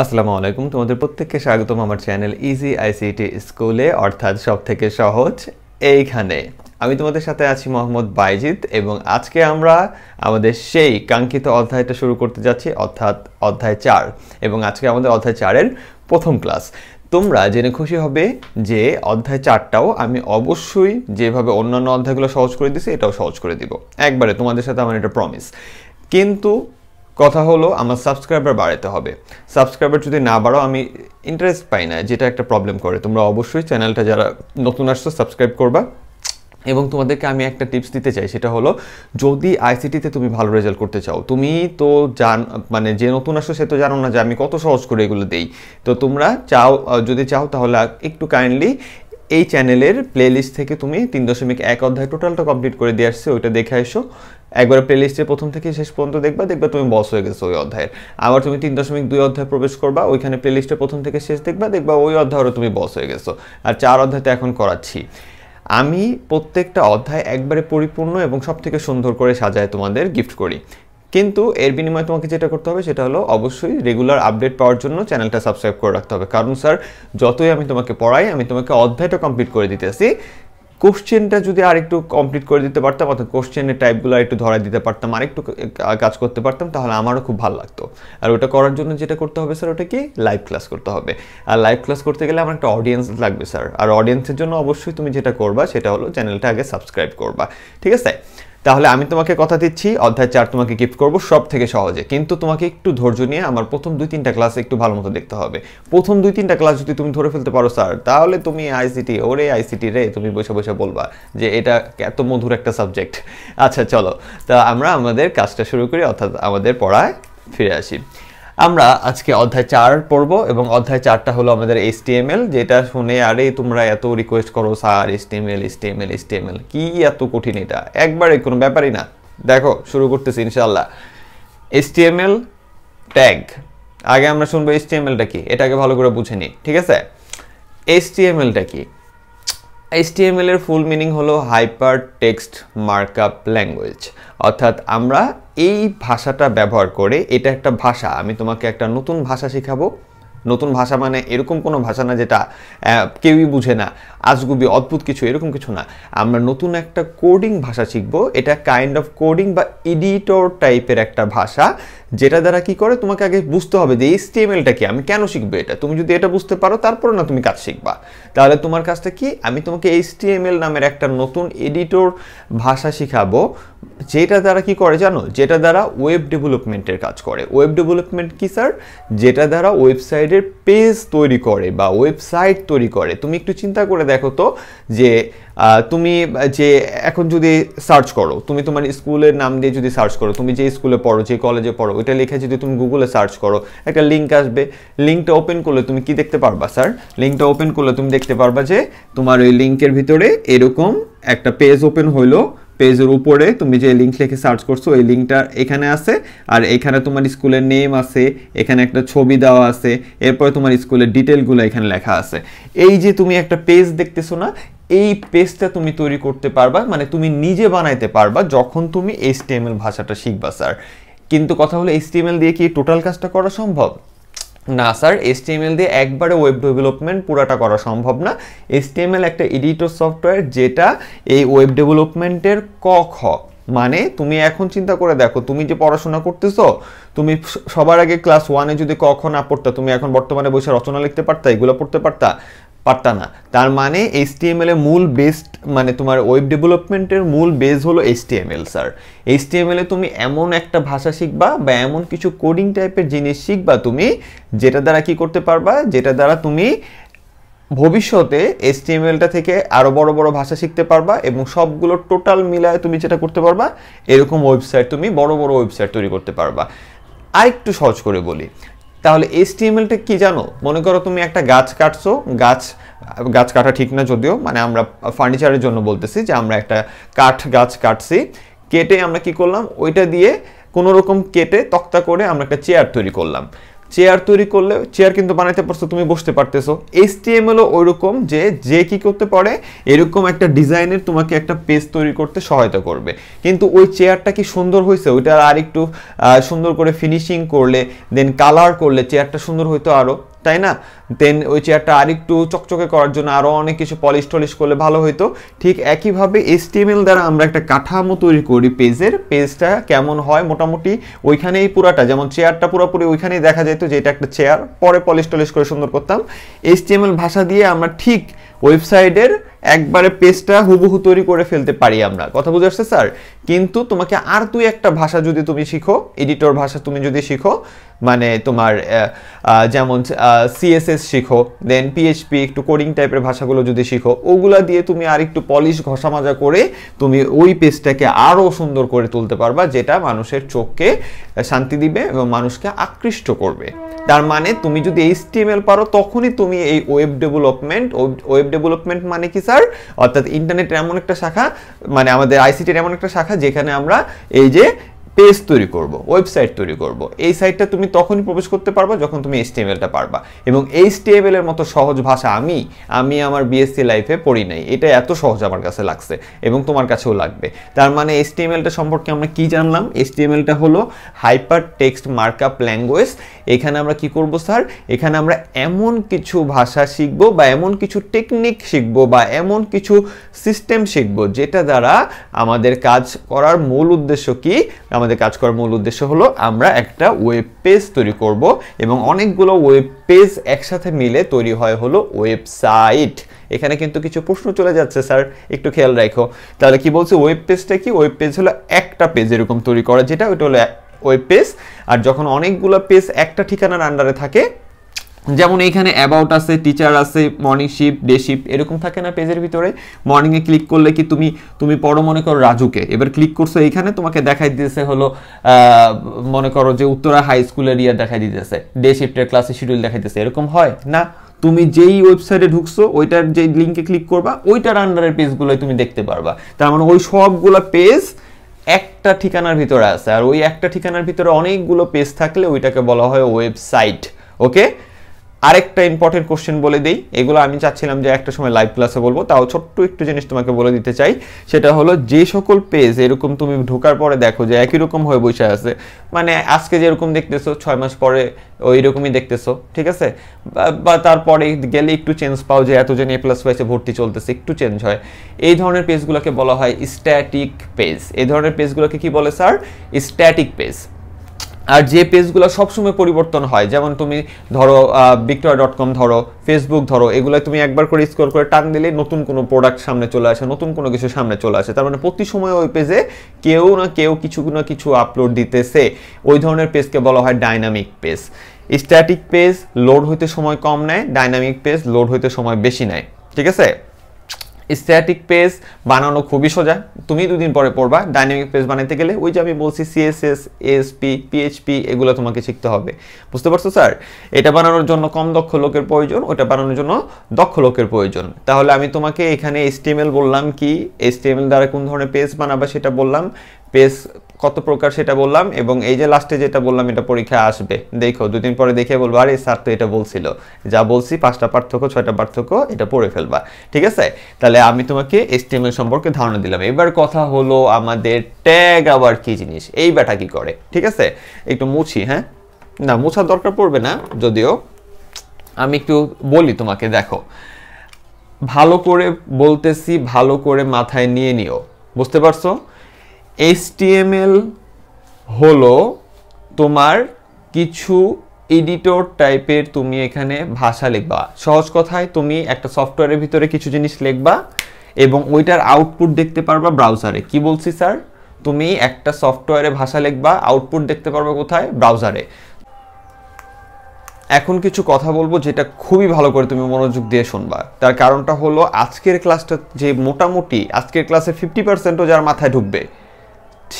আসসালামু আলাইকুম, তোমাদের প্রত্যেককে স্বাগতম আমার চ্যানেল ইজি আইসিটি স্কুলে, অর্থাৎ সব থেকে সহজ। এইখানে আমি তোমাদের সাথে আছি মোহাম্মদ বাইজিদ, এবং আজকে আমরা আমাদের সেই কাঙ্ক্ষিত অধ্যায়টা শুরু করতে যাচ্ছি, অর্থাৎ অধ্যায় 4। এবং আজকে আমাদের অধ্যায় 4-এর প্রথম ক্লাস। তোমরা জেনে খুশি হবে যে অধ্যায় 4টাও আমি অবশ্যই যেভাবে অন্যান্য অধ্যায়গুলো সহজ করে দিছি এটাও সহজ করে দিব একবারে, তোমাদের সাথে আমার এটা প্রমিস। কিন্তু কথা হলো আমার সাবস্ক্রাইবার বাড়াতে হবে। সাবস্ক্রাইবার যদি না বাড়াও আমি ইন্টারেস্ট পাই না, যেটা একটা প্রবলেম করে। তোমরা অবশ্যই চ্যানেলটা যারা নতুন আসছো সাবস্ক্রাইব করবা। এবং তোমাদেরকে আমি একটা টিপস দিতে চাই, সেটা হলো যদি আইসিটিতে তুমি ভালো রেজাল্ট করতে চাও, তুমি তো মানে যে নতুন আসছো সে তো জানো না যে আমি কত সহজ করে এগুলো দেই। তো তোমরা যদি চাও তাহলে একটু কাইন্ডলি এই চ্যানেলের প্লেলিস্ট থেকে তুমি 3.1 অধ্যায় টোটালটা কমপ্লিট করে দিয়ে আসছে, ওইটা দেখে এসো। একবার প্লেলিস্টে প্রথম থেকে শেষ পর্যন্ত দেখবা তুমি বস হয়ে গেছো ওই অধ্যায়ের। আবার তুমি 3.2 অধ্যায় প্রবেশ করবা, ওইখানে প্লেলিস্টে প্রথম থেকে শেষ দেখবা ওই অধ্যায়েরও তুমি বস হয়ে গেছো। আর 4 অধ্যায়তে এখন করাচ্ছি আমি। প্রত্যেকটা অধ্যায় একবারে পরিপূর্ণ এবং সব থেকে সুন্দর করে সাজায় তোমাদের গিফট করি। কিন্তু এর বিনিময়ে তোমাকে যেটা করতে হবে সেটা হলো অবশ্যই রেগুলার আপডেট পাওয়ার জন্য চ্যানেলটা সাবস্ক্রাইব করে রাখতে হবে। কারণ স্যার যতই আমি তোমাকে পড়াই, আমি তোমাকে অধ্যায়টা কমপ্লিট করে দিতেছি, কোশ্চেনটা যদি আর একটু কমপ্লিট করে দিতে পারতাম, অর্থাৎ কোশ্চেনের টাইপগুলো একটু ধরাই দিতে পারতাম, আর একটু কাজ করতে পারতাম, তাহলে আমারও খুব ভালো লাগতো। আর ওটা করার জন্য যেটা করতে হবে স্যার, ওটা কি লাইভ ক্লাস করতে হবে। আর লাইভ ক্লাস করতে গেলে আমার একটা অডিয়েন্স লাগবে স্যার। আর অডিয়েন্সের জন্য অবশ্যই তুমি যেটা করবা সেটা হলো চ্যানেলটা আগে সাবস্ক্রাইব করবা, ঠিক আছে? তাহলে আমি তোমাকে কথা দিচ্ছি অধ্যায় 4 তোমাকে গিফট করব সব থেকে সহজে। কিন্তু তোমাকে একটু ধৈর্য নিয়ে আমার প্রথম 2-3টা ক্লাস একটু ভালো মতো দেখতে হবে। প্রথম 2-3টা ক্লাস যদি তুমি ধরে ফেলতে পারো স্যার, তাহলে তুমি আইসিটি রে তুমি বসে বসে বলবা যে এটা এত মধুর একটা সাবজেক্ট। আচ্ছা চলো, তা আমরা আমাদের কাজটা শুরু করি, অর্থাৎ আমাদের পড়ায় ফিরে আসি। আমরা আজকে অধ্যায় 4 পড়বো, এবং অধ্যায় 4টা হলো আমাদের HTML। যেটা শুনে আরে তোমরা এত রিকোয়েস্ট করো স্যার HTML কি এত কঠিন, এটা একবারে কোনো ব্যাপারই না। দেখো শুরু করতেছি ইনশাআল্লাহ। HTML ট্যাগ, আগে আমরা শুনবো HTMLটা কি, এটাকে ভালো করে বুঝে নিই, ঠিক আছে? HTMLটা কি? HTML এর ফুল মিনিং হলো হাইপার টেক্সট মার্কআপ ল্যাঙ্গুয়েজ। অর্থাৎ আমরা এই ভাষাটা ব্যবহার করে, এটা একটা ভাষা, আমি তোমাকে একটা নতুন ভাষা শেখাবো। নতুন ভাষা মানে এরকম কোনো ভাষা না যেটা কেউই বুঝে না, আজগুবি অদ্ভুত কিছু, এরকম কিছু না। আমরা নতুন একটা কোডিং ভাষা শিখবো। এটা কাইন্ড অফ কোডিং বা এডিটর টাইপের একটা ভাষা, যেটা দ্বারা কি করে তোমাকে আগে বুঝতে হবে যে HTMLটা কি, আমি কেন শিখবো এটা। তুমি যদি এটা বুঝতে পারো তারপর না তুমি কাজ শিখবা, তাহলে তোমার কাজটা কি, আমি তোমাকে HTML নামের একটা নতুন এডিটর ভাষা শিখাবো, যেটা দ্বারা কি করে জানো, যেটা দ্বারা ওয়েব ডেভেলপমেন্টের কাজ করে। ওয়েব ডেভেলপমেন্ট কি স্যার? যেটা দ্বারা ওয়েবসাইটের পেজ তৈরি করে বা ওয়েবসাইট তৈরি করে। তুমি একটু চিন্তা করে দেখো তো, যে তুমি যে এখন যদি সার্চ করো, তুমি তোমার স্কুলের নাম দিয়ে যদি সার্চ করো, তুমি যে স্কুলে পড়ো, যে কলেজে পড়ো, ওইটা লিখে যদি তুমি গুগলে সার্চ করো, একটা লিঙ্ক আসবে। লিঙ্কটা ওপেন করলে তুমি কি দেখতে পারবা স্যার? লিঙ্কটা ওপেন করলে তুমি দেখতে পারবা যে তোমার ওই লিঙ্কের ভিতরে এরকম একটা পেজ ওপেন হইলো। পেজের উপরে তুমি যে লিঙ্ক লিখে সার্চ করছো, এই লিঙ্কটা এখানে আছে, আর এখানে তোমার স্কুলের নেম আছে, এখানে একটা ছবি দেওয়া আছে, এরপরে তোমার স্কুলের ডিটেলগুলো এখানে লেখা আছে। এই যে তুমি একটা পেজ দেখতেছো না, এই পেজটা তুমি তৈরি করতে পারবা, মানে তুমি নিজে বানাইতে পারবা যখন তুমি HTML ভাষাটা শিখবা স্যার। কিন্তু কথা হলো HTML দিয়ে কি টোটাল কাজটা করা সম্ভব? না স্যার, HTML দিয়ে একবারে ওয়েব ডেভেলপমেন্ট পুরাটা করা সম্ভব না। HTML একটা এডিটর সফটওয়্যার, যেটা এই ওয়েব ডেভেলপমেন্টের ক খ। মানে তুমি এখন চিন্তা করে দেখো, তুমি যে পড়াশোনা করতেছো, তুমি সবার আগে ক্লাস 1-এ যদি ক খ না পড়তা, তুমি এখন বর্তমানে বসে রচনা লিখতে পারতা, এগুলো পড়তে পারতা না। তার মানে HTML এর মূল বেস, মানে তোমার ওয়েব ডেভেলপমেন্টের মূল বেস হলো HTML স্যার। HTML এ তুমি এমন একটা ভাষা শিখবা বা এমন কিছু কোডিং টাইপের জিনিস শিখবা তুমি, যেটা দ্বারা কি করতে পারবা, যেটা দ্বারা তুমি ভবিষ্যতে HTMLটা থেকে আরো বড় বড় ভাষা শিখতে পারবা, এবং সবগুলো টোটাল মিলায় তুমি যেটা করতে পারবা, এরকম ওয়েবসাইট, তুমি বড় বড় ওয়েবসাইট তৈরি করতে পারবা। আরেকটু সহজ করে বলি, তাহলে HTMLটা কি জানো? মনে করো তুমি একটা গাছ কাটছো, গাছ কাটা ঠিক না যদিও, মানে আমরা ফার্নিচারের জন্য বলতেছি যে আমরা একটা গাছ কাটছি, কেটে আমরা কি করলাম, ওইটা দিয়ে কোনো রকম কেটে তক্তা করে আমরা একটা চেয়ার তৈরি করলাম। চেয়ার তৈরি করলে চেয়ার কিন্তু বানাইতে পারছো, তুমি বসতে পারতেছো। HTML ও ওইরকম যে কি করতে পারে, এরকম একটা ডিজাইনের তোমাকে একটা পেজ তৈরি করতে সহায়তা করবে। কিন্তু ওই চেয়ারটা কি সুন্দর হয়েছে, ওইটা আর একটু সুন্দর করে ফিনিশিং করলে, দেন কালার করলে চেয়ারটা সুন্দর হইতো আরও, তাই না? দেন ওই চেয়ারটা আর একটু চকচকে করার জন্য আরও অনেক কিছু পলিশ টলিশ করলে ভালো হইতো। ঠিক একইভাবে HTML দ্বারা আমরা একটা কাঠামো তৈরি করি পেজের, পেজটা কেমন হয় মোটামুটি ওইখানেই পুরাটা, যেমন চেয়ারটা পুরোপুরি ওইখানেই দেখা যেত যে এটা একটা চেয়ার, পরে পলিশ টলিশ করে সুন্দর করতাম। HTML ভাষা দিয়ে আমরা ঠিক ওয়েবসাইটের একবারে পেজটা হুবহু তৈরি করে ফেলতে পারি আমরা। কথা বুঝে আসছে স্যার? কিন্তু তোমাকে আর তুই একটা ভাষা যদি তুমি শিখো, এডিটর ভাষা তুমি যদি শিখো, মানে তোমার যেমন CSS শিখো, দেন PHP একটু কোডিং টাইপের ভাষাগুলো যদি শিখো, ওগুলা দিয়ে তুমি আর একটু পলিশ ঘষা মাজা করে তুমি ওই পেজটাকে আরও সুন্দর করে তুলতে পারবা, যেটা মানুষের চোখকে শান্তি দিবে এবং মানুষকে আকৃষ্ট করবে। তার মানে তুমি যদি HTML পারো তখনই তুমি এই ওয়েব ডেভেলপমেন্ট মানে কি স্যার? অর্থাৎ ইন্টারনেটের এমন একটা শাখা, মানে আমাদের ICT-র এমন একটা শাখা যেখানে আমরা এই যে পেজ তৈরি করব, ওয়েবসাইট তৈরি করব, এই সাইটটা তুমি তখনই প্রবেশ করতে পারবা যখন তুমি HTML-টা পারবা। এবং HTML এর মতো সহজ ভাষা আমি আমার BSc লাইফে পড়ি নাই, এটা এত সহজ আমার কাছে লাগছে এবং তোমার কাছেও লাগবে। তার মানে HTML-টা সম্পর্কে আমরা কি জানলাম? HTML-টা হলো হাইপার টেক্সট মার্কআপ ল্যাঙ্গুয়েজ। এখানে আমরা কি করব স্যার? এখানে আমরা এমন কিছু ভাষা শিখবো বা এমন কিছু টেকনিক শিখবো বা এমন কিছু সিস্টেম শিখবো যেটা দ্বারা আমাদের কাজ করার মূল উদ্দেশ্য কি? আমাদের কাজ করার মূল উদ্দেশ্য হলো আমরা একটা ওয়েব পেজ তৈরি করব এবং অনেকগুলো ওয়েব পেজ একসাথে মিলে তৈরি হয় হলো ওয়েবসাইট। এখানে কিন্তু কিছু প্রশ্ন চলে যাচ্ছে স্যার, একটু খেয়াল রাখো। তাহলে কি বলছে? ওয়েব পেজটা কি? ওয়েব পেজ হলো একটা পেজ এরকম তৈরি করা, যেটা ওইটা হলো ওয়েব পেজ। আর যখন অনেকগুলো পেজ একটা ঠিকানার আন্ডারে থাকে, যেমন এইখানে অ্যাবাউট আছে, টিচার আছে, মর্নিং শিফট, ডে শিফট, এরকম থাকে না পেজের ভিতরে? মর্নিংয়ে ক্লিক করলে কি তুমি পড়ো মনে করো রাজুকে, এবার ক্লিক করছো এইখানে, তোমাকে দেখাই দিতেছে হলো মনে করো যে উত্তরা হাই স্কুলের ইয়ে দেখাই দিতেছে, ডে শিফটের ক্লাসের শিডিউল দেখাইতেছে, এরকম হয় না? তুমি যেই ওয়েবসাইটে ঢুকছো ওইটার যে লিঙ্কে ক্লিক করবা, ওইটার আন্ডারের পেজগুলোই তুমি দেখতে পারবা। তার মানে ওই সবগুলো পেজ একটা ঠিকানার ভিতরে আছে, আর ওই একটা ঠিকানার ভিতরে অনেকগুলো পেজ থাকলে ওইটাকে বলা হয় ওয়েবসাইট। ওকে, আরেকটা ইম্পর্টেন্ট কোশ্চেন বলে দেই, এগুলো আমি চাচ্ছিলাম যে একটা সময় লাইভ ক্লাসে বলবো, তাও ছোট্ট একটু জিনিস তোমাকে বলে দিতে চাই। সেটা হলো যে সকল পেজ এরকম তুমি ঢোকার পরে দেখো যে একই রকম হয়ে বসে আছে, মানে আজকে যেরকম দেখতেছো 6 মাস পরে ওই রকমই দেখতেছো, ঠিক আছে? বা তারপরে গেলে একটু চেঞ্জ পাও যে এতজন A+ পাইছে, ভর্তি চলতেছে, একটু চেঞ্জ হয়। এই ধরনের পেজগুলোকে বলা হয় স্ট্যাটিক পেজ। এই ধরনের পেজগুলোকে কি বলে স্যার? Static page. আর যে পেজগুলো সবসময় পরিবর্তন হয়, যেমন তুমি ধরো victoria.com ধরো, ফেসবুক ধরো, এগুলো তুমি একবার করে স্ক্রল করে টান দিলে নতুন কোনো প্রোডাক্ট সামনে চলে আসে, নতুন কোনো কিছু সামনে চলে আসে। তার মানে প্রতি সময় ওই পেজে কেউ না কেউ কিছু না কিছু আপলোড দিতেছে। ওই ধরনের পেজকে বলা হয় dynamic page. Static page load হইতে সময় কম নেয়, ডাইনামিক পেজ লোড হইতে সময় বেশি নেয়, ঠিক আছে? স্ট্যাটিক পেজ বানানো খুবই সোজা, তুমি 2 দিন পরে পড়বা। ডাইনামিক পেজ বানাতে গেলে ওই যে আমি বলছি CSS, ASP, PHP এগুলো তোমাকে শিখতে হবে। বুঝতে পারছো স্যার? এটা বানানোর জন্য কম দক্ষ লোকের প্রয়োজন, ওটা বানানোর জন্য দক্ষ লোকের প্রয়োজন। তাহলে আমি তোমাকে এখানে HTML বললাম কি, HTML দ্বারা কোন ধরনের পেজ বানাবা সেটা বললাম, পেজ কত প্রকার সেটা বললাম, এবং এই যে লাস্টে যেটা বললাম এটা পরীক্ষায় আসবে, দেখো 2 দিন পরে দেখে বলবো আরে স্যার তো এটা বলছিল, যা বলছি 5টা পার্থক্য 6টা পার্থক্য এটা পড়ে ফেলবা, ঠিক আছে? তাহলে আমি তোমাকে HTML সম্পর্কে ধারণা দিলাম। এবার কথা হলো আমাদের ট্যাগ আবার কি জিনিস, এই ব্যাটা কি করে, ঠিক আছে? একটু মুছি, হ্যাঁ না মোছার দরকার পড়বে না, যদিও আমি একটু বলি তোমাকে। দেখো, ভালো করে বলতেছি, ভালো করে মাথায় নিয়ে নিও, বুঝতে পারছো? HTML হলো তোমার কিছু এডিটর টাইপের, তুমি এখানে ভাষা লিখবা। সহজ কথায় তুমি একটা সফটওয়্যারের ভিতরে কিছু জিনিস লিখবা এবং ওইটার আউটপুট দেখতে পারবা ব্রাউজারে। কি বলছি স্যার? তুমি একটা সফটওয়্যারে ভাষা লিখবা, আউটপুট দেখতে পারবা কোথায়? ব্রাউজারে। এখন কিছু কথা বলবো যেটা খুবই ভালো করে তুমি মনোযোগ দিয়ে শুনবা। তার কারণটা হলো আজকের ক্লাসটা যে মোটামুটি আজকের ক্লাসে 50%ও যার মাথায় ঢুকবে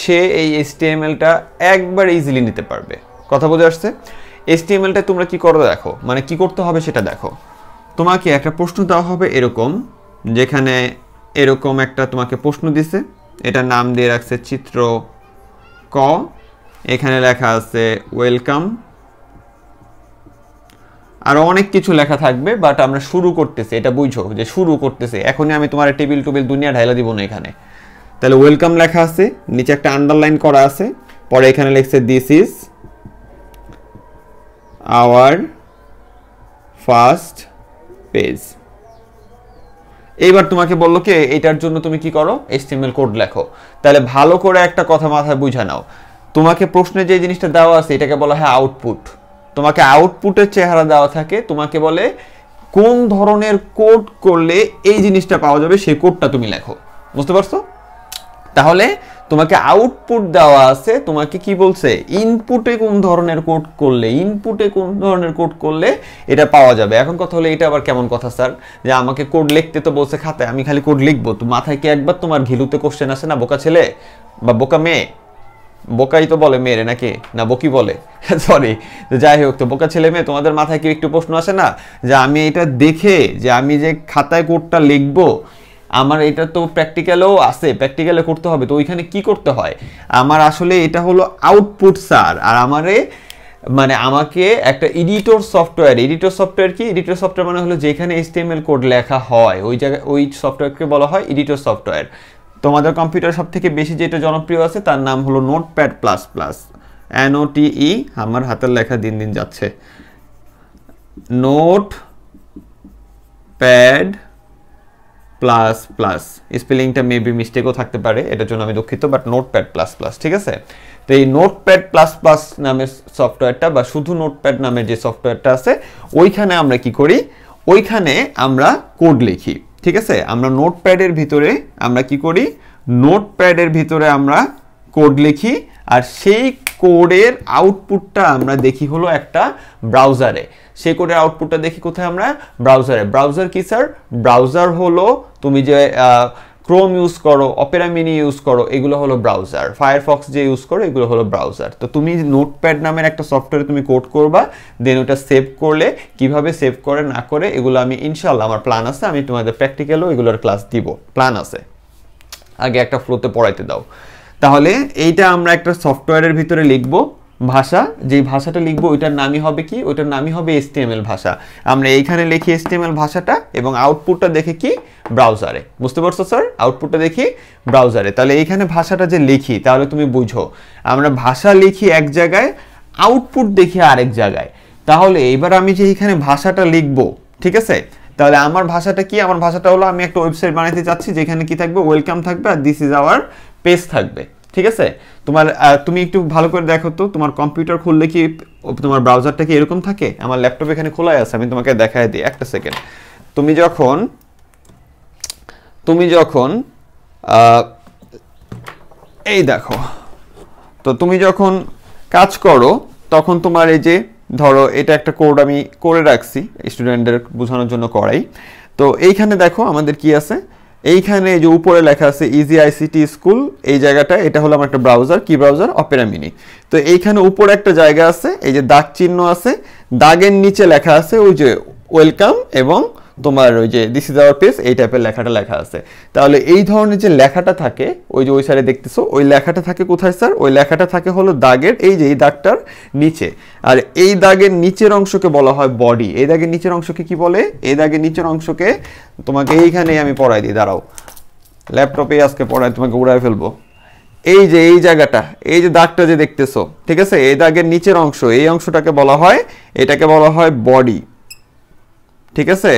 সে এই HTML-টা একবার ইজিলি নিতে পারবে। কথা বোঝা আসছে? HTML-টা তোমরা কি করো দেখো, মানে কি করতে হবে সেটা দেখো। তোমাকে একটা প্রশ্ন দেওয়া হবে এরকম, যেখানে এরকম একটা তোমাকে প্রশ্ন দিছে, এটা নাম দিয়ে রাখছে চিত্র ক, এখানে লেখা আছে ওয়েলকাম, আর অনেক কিছু লেখা থাকবে, বাট আমরা শুরু করতেছি, এটা বুঝো যে শুরু করতেছি। এখনই আমি তোমার টেবিল দুনিয়া ঢাইলা দিব না এখানে। তাহলে ওয়েলকাম লেখা আছে, নিচে একটা আন্ডারলাইন করা আছে, পরে এখানে লিখছে this is our first page. এইবার তোমাকে বললো কি এটার জন্য তুমি কি করো, HTML কোড লেখো। তাহলে ভালো করে একটা কথা মাথায় বুঝে নাও, তোমাকে প্রশ্নে যে জিনিসটা দেওয়া আছে এটাকে বলা হয় আউটপুট। তোমাকে আউটপুটের চেহারা দেওয়া থাকে, তোমাকে বলে কোন ধরনের কোড করলে এই জিনিসটা পাওয়া যাবে, সেই কোডটা তুমি লেখো। বুঝতে পারছো? তাহলে তোমাকে আউটপুট দেওয়া আছে, তোমাকে কি বলছে, ইনপুটে কোন ধরনের কোড করলে এটা পাওয়া যাবে। এখন কথা হলো এটা আবার কেমন কথা স্যার, যে আমাকে কোড লিখতে তো বলছে খাতায়, আমি খালি কোড লিখবো, তো মাথায় কি একবার তোমার ঘিলুতে কোশ্চেন আসে না, বোকা ছেলে বা বোকা মেয়ে? বোকাই তো বলে মেয়েরে নাকি, না বকি বলে, সরি। তো যাই হোক, তো বোকা ছেলে মেয়ে তোমাদের মাথায় কি একটু প্রশ্ন আসে না, যে আমি এটা দেখে যে আমি যে খাতায় কোডটা লিখবো, আমার এটা তো প্র্যাকটিক্যালেও আছে, প্র্যাকটিক্যালে করতে হবে, তো ওইখানে কি করতে হয়, আমার আসলে এটা হলো আউটপুট স্যার। আর আমাকে একটা এডিটর সফটওয়্যার কি, এডিটর সফটওয়্যার মানে হলো যেখানে HTML কোড লেখা হয় ওই জায়গায় ওই সফটওয়্যারকে বলা হয় এডিটর সফটওয়্যার। তোমাদের কম্পিউটার সব থেকে বেশি যেটা জনপ্রিয় আছে তার নাম হলো নোটপ্যাড প্লাস প্লাস, NOTE। আমার হাতের লেখা দিন দিন যাচ্ছে, নোটপ্যাড প্লাস প্লাস। স্পেলিংটা মেবি মিস্টেকও থাকতে পারে, এটার জন্য আমি দুঃখিত, বাট নোটপ্যাড প্লাস প্লাস, ঠিক আছে? তো এই নোটপ্যাড প্লাস প্লাস নামের সফটওয়্যারটা বা শুধু নোটপ্যাড নামের যে সফটওয়্যারটা আছে, ওইখানে আমরা কি করি, ওইখানে আমরা কোড লিখি, ঠিক আছে? আমরা নোটপ্যাডের ভিতরে আমরা কি করি, নোটপ্যাডের ভিতরে আমরা কোড লিখি, আর সেই কোডের আউটপুটটা আমরা দেখি হলো একটা ব্রাউজারে। সেই কোডের আউটপুটটা দেখি কোথায়, আমরা ব্রাউজারে। ব্রাউজার কি স্যার? ব্রাউজার হলো তুমি যে ক্রোম ইউজ করো, অপেরা মিনি ইউজ করো, এগুলো হলো ব্রাউজার। ফায়ারফক্স যে ইউজ করো, এগুলো হলো ব্রাউজার। তো তুমি নোটপ্যাড নামের একটা সফটওয়্যারে তুমি কোড করবা, দেন ওটা সেভ করলে, কিভাবে সেভ করে না করে এগুলো আমি ইনশাল্লাহ, আমার প্ল্যান আছে, আমি তোমাদের প্র্যাকটিক্যালও এগুলোর ক্লাস দিব, প্ল্যান আছে। আগে একটা ফ্লোতে পড়াইতে দাও। তাহলে এইটা আমরা একটা সফটওয়্যারের ভিতরে লিখবো ভাষা, যেই ভাষাটা লিখবো ওইটার নামই হবে কি, ওইটার নামই হবে HTML ভাষা। আমরা এইখানে লিখি HTML ভাষাটা, এবং আউটপুটটা দেখে কি, ব্রাউজারে। বুঝতে পারছো স্যার? আউটপুটটা দেখি ব্রাউজারে। তাহলে এইখানে ভাষাটা যে লিখি, তাহলে তুমি বুঝো, আমরা ভাষা লিখি এক জায়গায়, আউটপুট দেখি আরেক জায়গায়। তাহলে এবার আমি যে এইখানে ভাষাটা লিখবো, ঠিক আছে, তাহলে আমার ভাষাটা কি, আমার ভাষাটা হলো আমি একটা ওয়েবসাইট বানাতে চাচ্ছি, যেখানে কি থাকবে, ওয়েলকাম থাকবে, আর দিস ইজ আওয়ার পেজ থাকবে, ঠিক আছে? তুমি একটু ভালো করে দেখো তো, তোমার কম্পিউটার খুললে কি তোমার ব্রাউজারটা কি এরকম থাকে? আমার ল্যাপটপ এখানে খোলাই আছে, আমি তোমাকে দেখায় দিই, একটা সেকেন্ড। তুমি যখন এই দেখো, তো তুমি যখন কাজ করো, তখন তোমার এই যে ধরো এটা একটা কোড আমি করে রাখছি স্টুডেন্টদের বোঝানোর জন্য করাই। তো এইখানে দেখো আমাদের কি আছে, এইখানে যে উপরে লেখা আছে ইজি আইসিটি স্কুল, এই জায়গাটা, এটা হলো আমার একটা ব্রাউজার, কি ব্রাউজার, অপেরা মিনি। তো এইখানে উপরে একটা জায়গা আছে, এই যে দাগ চিহ্ন আছে, দাগের নিচে লেখা আছে ওই যে ওয়েলকাম, এবং তোমার ওই যে দিস ইজ আওয়ার পেজ, এই টাইপের লেখাটা লেখা আছে। তাহলে এই ধরনের যে লেখাটা থাকে, ওই যে ওই সাইডে দেখতেছো, ওই লেখাটা থাকে কোথায় স্যার? ওই লেখাটা থাকে হলো দাগের, এই যে এই দাগটার নিচে। আর এই দাগের নিচের অংশকে বলা হয় বডি। এই দাগের নিচের অংশকে কি বলে? এই দাগের নিচের অংশকে তোমাকে এইখানেই আমি পড়াই দিই, দাঁড়াও, ল্যাপটপে আজকে পড়াই, তোমাকে উড়াই ফেলবো। এই যে এই জায়গাটা, এই যে দাগটা যে দেখতেছো, ঠিক আছে, এই দাগের নিচের অংশ, এই অংশটাকে বলা হয়, এটাকে বলা হয় বডি, ঠিক আছে?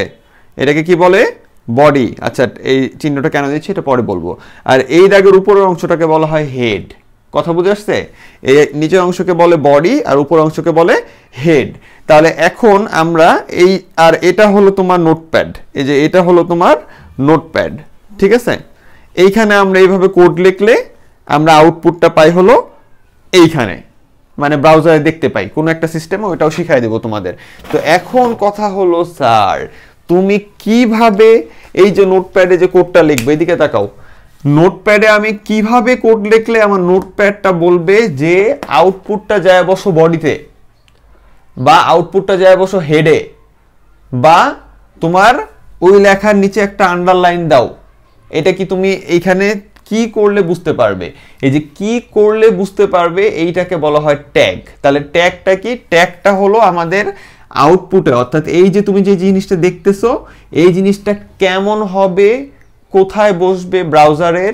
এটাকে কি বলে? বডি। আচ্ছা, এই চিহ্নটা কেন দিচ্ছি এটা পরে বলবো। আর এই দাগের উপরের অংশটাকে বলা হয় হেড। কথা বুঝে আসছে? এই নিচের অংশকে বলে বডি, আর উপরের অংশকে বলে হেড। তাহলে এখন আমরা এই, আর এটা হলো তোমার নোটপ্যাড, এই যে এটা হলো তোমার নোটপ্যাড, ঠিক আছে? এইখানে আমরা এইভাবে কোড লিখলে আমরা আউটপুটটা পাই হলো এইখানে, মানে ব্রাউজারে দেখতে পাই কোনো একটা সিস্টেমে, ওইটাও শিখাই দেবো তোমাদের। তো এখন কথা হলো স্যার, তুমি কিভাবে এই যে নোটপ্যাডে যে কোডটা লিখবে, এদিকে তাকাও, নোটপ্যাডে আমি কিভাবে কোড লিখলে আমার নোটপ্যাডটা বলবে যে আউটপুটটা যায় বসো বডিতে, বা আউটপুটটা যায় বসো হেডে, বা তোমার ওই লেখার নিচে একটা আন্ডারলাইন দাও। এটা কি তুমি এইখানে কি করলে বুঝতে পারবে? এই যে কি করলে বুঝতে পারবে, এইটাকে বলা হয় ট্যাগ। তাহলে ট্যাগটা কি? ট্যাগটা হলো আমাদের আউটপুটে অর্থাৎ এই যে তুমি যে জিনিসটা দেখতেছো এই জিনিসটা কেমন হবে, কোথায় বসবে ব্রাউজারের,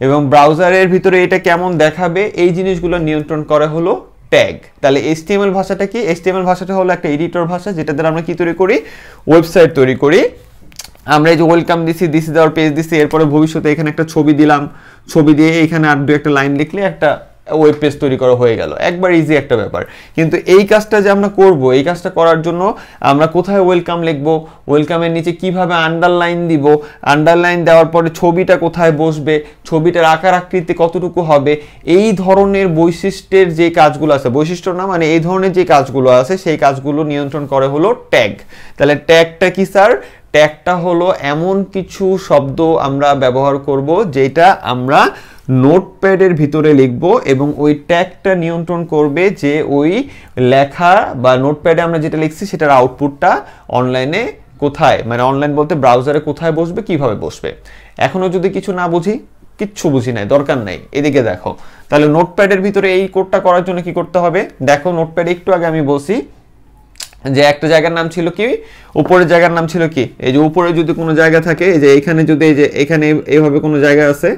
এবং ব্রাউজারের ভিতরে এটা কেমন দেখাবে, এই জিনিসগুলো নিয়ন্ত্রণ করা হলো ট্যাগ। তাহলে HTML ভাষাটা কি? HTML ভাষাটা হলো একটা এডিটর ভাষা, যেটা দ্বারা আমরা কি তৈরি করি, ওয়েবসাইট তৈরি করি। আমরা এই যে ওয়েলকাম দিছি, দিস ইজ আওয়ার পেজ দিছি, এরপরে ভবিষ্যতে এখানে একটা ছবি দিলাম, ছবি দিয়ে এখানে আর দু একটা লাইন লিখলে একটা ওয়েব পেজ তৈরি করা হয়ে গেল, একবার ইজি একটা ব্যাপার। কিন্তু এই কাজটা যে আমরা করব, এই কাজটা করার জন্য আমরা কোথায় ওয়েলকাম লিখব, ওয়েলকামের নিচে কিভাবে আন্ডারলাইন দিব, আন্ডারলাইন দেওয়ার পরে ছবিটা কোথায় বসবে, ছবিটার আকার আকৃতি কতটুকু হবে, এই ধরনের বৈশিষ্ট্যের যে কাজগুলো আছে, বৈশিষ্ট্য না মানে এই ধরনের যে কাজগুলো আছে সেই কাজগুলো নিয়ন্ত্রণ করে হলো ট্যাগ। তাহলে ট্যাগটা কি স্যার? ট্যাগটা হলো এমন কিছু শব্দ আমরা ব্যবহার করব যেটা আমরা নোটপ্যাডের ভিতরে লিখব, এবং ওই ট্যাগটা নিয়ন্ত্রণ করবে যে ওই লেখা বা নোটপ্যাডে আমরা যেটা লিখছি সেটার আউটপুটটা অনলাইনে কোথায়, মানে অনলাইন বলতে ব্রাউজারে কোথায় বসবে, কিভাবে বসবে। এখনো যদি কিছু না বুঝি, কিচ্ছু বুঝি নাই, দরকার নাই, এদিকে দেখো। তাহলে নোটপ্যাডের ভিতরে এই কোডটা করার জন্য কি করতে হবে, দেখো নোটপ্যাডে একটু আগে আমি বলছি যে একটা জায়গার নাম ছিল কি, উপরের জায়গার নাম ছিল কি, এই যে উপরে যদি কোনো জায়গা থাকে, এই যে এখানে যদি এই যে এখানে এইভাবে কোনো জায়গা আছে,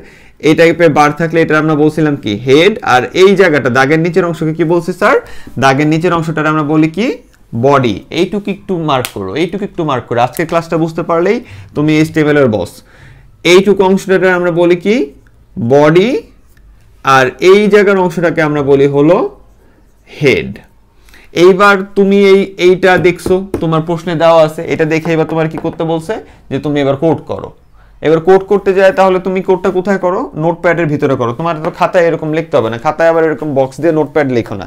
এই টাইপের বার থাকলে এটা আমরা বলছিলাম কি হেড, আর এই জায়গাটা দাগের নিচের অংশকে কি বলছি স্যার, দাগের নিচের অংশটা আমরা বলি কি বডি। এইটুকু একটু মার্ক করো, এইটুকু একটু মার্ক করো, আজকের ক্লাসটা বুঝতে পারলেই তুমি HTML এর বস। এইটুকু অংশটা আমরা বলি কি বডি, আর এই জায়গার অংশটাকে আমরা বলি হলো হেড। এইবার তুমি এইটা দেখছো, তোমার প্রশ্নে দেওয়া আছে, এটা দেখে এবার তোমার কি করতে বলছে যে তুমি এবার কোড করো। এবার কোড করতে যায়, তাহলে তুমি কোডটা কোথায় করো, নোটপ্যাডের ভিতরে করো। তোমার তো খাতায় এরকম লিখতে হবে না, খাতায় আবার এরকম বক্স দিয়ে নোটপ্যাড লিখো না,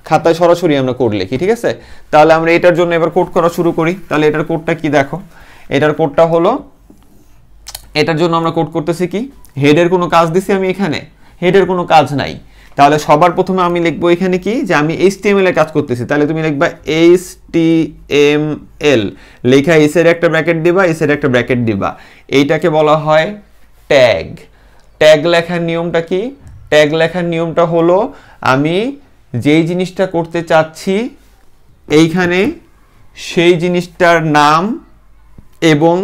খাতায় সরাসরি আমরা কোড লিখি, ঠিক আছে। তাহলে আমরা এটার জন্য এবার কোড করা শুরু করি। তাহলে এটার কোডটা কি দেখো, এটার কোডটা হলো, এটার জন্য আমরা কোড করতেছি কি, হেডের কোনো কাজ দিছি আমি এখানে, হেডের কোনো কাজ নাই। তাহলে সবার প্রথমে আমি লিখবো এখানে কি, যে আমি HTML এর কাজ করতেছি। তাহলে তুমি লিখবা HTML, লেখা এস এর একটা ব্র্যাকেট দিবা, এস এর একটা ব্র্যাকেট দিবা, এইটাকে বলা হয় ট্যাগ। ট্যাগ লেখার নিয়মটা কি, ট্যাগ লেখার নিয়মটা হলো আমি যেই জিনিসটা করতে চাচ্ছি এইখানে সেই জিনিসটার নাম এবং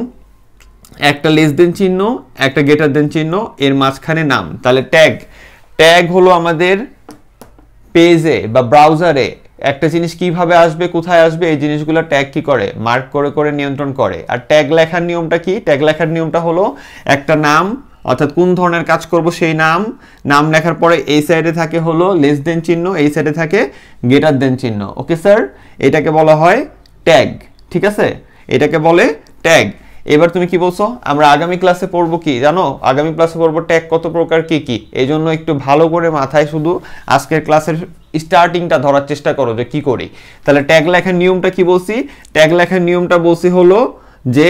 একটা লেস দেন চিহ্ন, একটা গ্রেটার দেন চিহ্ন, এর মাঝখানে নাম। তাহলে ট্যাগ, ট্যাগ হলো আমাদের পেজে বা ব্রাউজারে একটা জিনিস কিভাবে আসবে, কোথায় আসবে, এই জিনিসগুলো ট্যাগ কি করে, মার্ক করে করে নিয়ন্ত্রণ করে। আর ট্যাগ লেখার নিয়মটা কি, ট্যাগ লেখার নিয়মটা হলো একটা নাম, অর্থাৎ কোন ধরনের কাজ করব সেই নাম, নাম লেখার পরে এই সাইডে থাকে হলো লেস দেন চিহ্ন, এই সাইডে থাকে গ্রেটার দেন চিহ্ন। ওকে স্যার, এটাকে বলা হয় ট্যাগ, ঠিক আছে, এটাকে বলে ট্যাগ। এবার তুমি কি বলছো, আমরা আগামী ক্লাসে পড়বো কি জানো, আগামী ক্লাসে পড়বো ট্যাগ কত প্রকার, কি কি। এই জন্য একটু ভালো করে মাথায় শুধু আজকের ক্লাসের স্টার্টিংটা ধরার চেষ্টা করো যে কি করি। তাহলে ট্যাগ লেখার নিয়মটা কি বলছি, ট্যাগ লেখার নিয়মটা বলছি হলো যে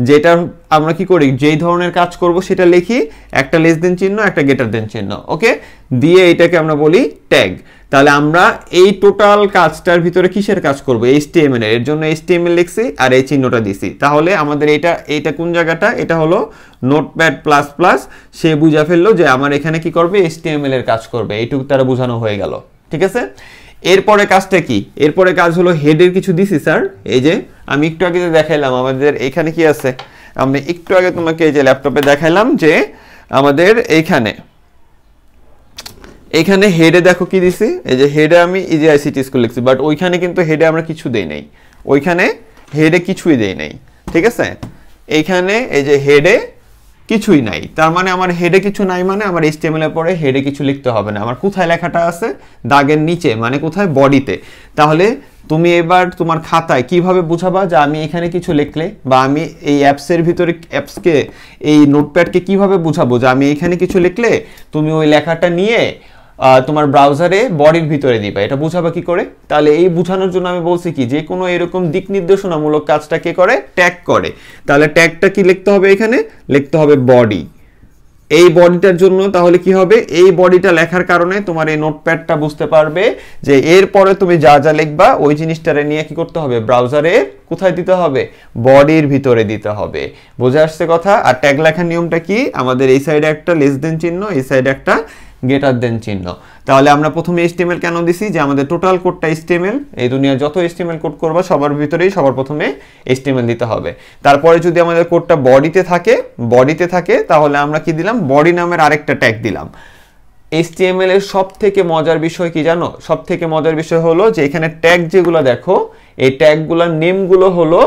যেটা আমরা কি করি, যেই ধরনের কাজ করব সেটা লিখি, একটা লেস দেন চিহ্ন, একটা গ্রেটার দেন চিহ্ন, ওকে, দিয়ে এটাকে আমরা বলি ট্যাগ। তাহলে আমরা এই টোটাল কাজটার ভিতরে কিসের কাজ করব, HTML এর জন্য HTML লিখছি আর এই চিহ্নটা দিছি। তাহলে আমাদের এটা কোন জায়গাটা, এটা হলো নোটপ্যাড প্লাস প্লাস, সে বুঝা ফেললো যে আমার এখানে কি করবে, HTML এর কাজ করবে, এইটুকু তারা বোঝানো হয়ে গেল, ঠিক আছে। এরপরে কাজটা কি, এরপরে কাজ হলো হেডের কিছু দিছি স্যার, এই যে আমি একটু আগে দেখাইলাম আমাদের এখানে কি আছে, আমি একটু আগে তোমাকে এই যে ল্যাপটপে দেখাইলাম যে আমাদের এইখানে হেডে দেখো কি দিছি, এই যে হেডে আমি ইজি ICT স্কুল লিখছি, বাট ওইখানে কিন্তু হেডে আমরা কিছু দেই নাই, ওইখানে হেডে কিছুই দেই নাই, ঠিক আছে। এইখানে এই যে হেডে কিছুই নাই, তার মানে আমার হেডে কিছু নাই, মানে আমার HTML এর পরে হেডে কিছু লিখতে হবে না। আমার কোথায় লেখাটা আছে, দাগের নিচে, মানে কোথায়, বডিতে। তাহলে তুমি এবার তোমার খাতায় কিভাবে বুঝাবা যে আমি এখানে কিছু লিখলে, বা আমি এই অ্যাপসের ভিতরে অ্যাপসকে, এই নোটপ্যাডকে কিভাবে বুঝাবো যে আমি এখানে কিছু লিখলে তুমি ওই লেখাটা নিয়ে তোমার ব্রাউজারে বডির ভিতরে দিবা, এটা বুঝাবা কি করে। তাহলে এই বুঝানোর জন্য আমি বলছি কি, যে কোনো এরকম দিক নির্দেশনামূলক কাজটা কে করে, ট্যাগ করে। তাহলে ট্যাগটা কি লিখতে হবে, এখানে লিখতে হবে বডি। এই বডিটার জন্য তাহলে কি হবে, এই বডিটা লেখার কারণে তোমার এই নোটপ্যাডটা বুঝতে পারবে যে এরপরে তুমি যা যা লিখবা ওই জিনিসটারে নিয়ে কি করতে হবে, ব্রাউজারে কোথায় দিতে হবে, বডির ভিতরে দিতে হবে। বুঝে আসছে কথা। আর ট্যাগ লেখার নিয়মটা কি, আমাদের এই সাইডে একটা লেস দেন চিহ্ন, এই সাইডে একটা গ্রেটার দেন চিহ্ন। তাহলে আমরা প্রথমে HTML কেন দিছি, যে আমাদের টোটাল কোডটা HTML, এই দুনিয়ার যত HTML কোড করবা সবার ভিতরেই সবার প্রথমে HTML দিতে হবে। তারপরে যদি আমাদের কোডটা বডিতে থাকে তাহলে আমরা কি দিলাম, বডি নামের আরেকটা ট্যাগ দিলাম। HTML এর সবথেকে মজার বিষয় কি জানো, সবথেকে মজার বিষয় হলো যে এখানে ট্যাগ যেগুলো দেখো, এই ট্যাগগুলোর নেমগুলো হলো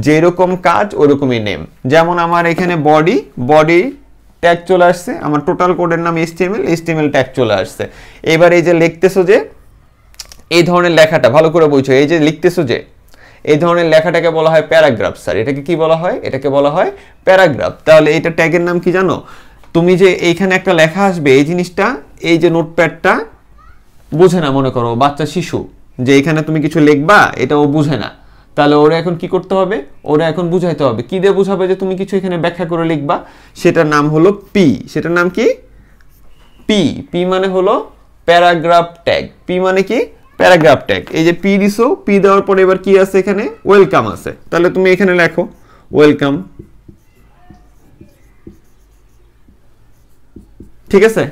যেরকম কাজ ওরকমই নেম। যেমন আমার এখানে বডি ট্যাগ চলে আসছে, আমার টোটাল কোডের নাম HTML ট্যাগ চলে আসছে। এবার এই যে লিখতেছো, যে এই ধরনের লেখাটা ভালো করে বুঝছো, এই যে লিখতেছো যে এই ধরনের লেখাটাকে বলা হয় প্যারাগ্রাফ। স্যার এটাকে কি বলা হয়, এটাকে বলা হয় প্যারাগ্রাফ। তাহলে এটা ট্যাগের নাম কি জানো, তুমি যে এইখানে একটা লেখা আসবে, এই জিনিসটা, এই যে নোটপ্যাডটা বুঝে না, মনে করো বাচ্চা শিশু, যে এখানে তুমি কিছু লিখবা এটা ও বুঝে না, তাহলে ওরা এখন কি করতে হবে, ওরা এখন বুঝাইতে হবে। কি দিয়ে বুঝাবে, যে তুমি কিছু এখানে ব্যাখ্যা করে লিখবা, সেটার নাম হলো পি। সেটার নাম কি, পি মানে হলো প্যারাগ্রাফ ট্যাগ। পি মানে কি, প্যারাগ্রাফ ট্যাগ। এই যে পি দিছো, পি দেওয়ার পরে এবার কি আছে, এখানে ওয়েলকাম আছে। তাহলে তুমি এখানে লেখো ওয়েলকাম, ঠিক আছে।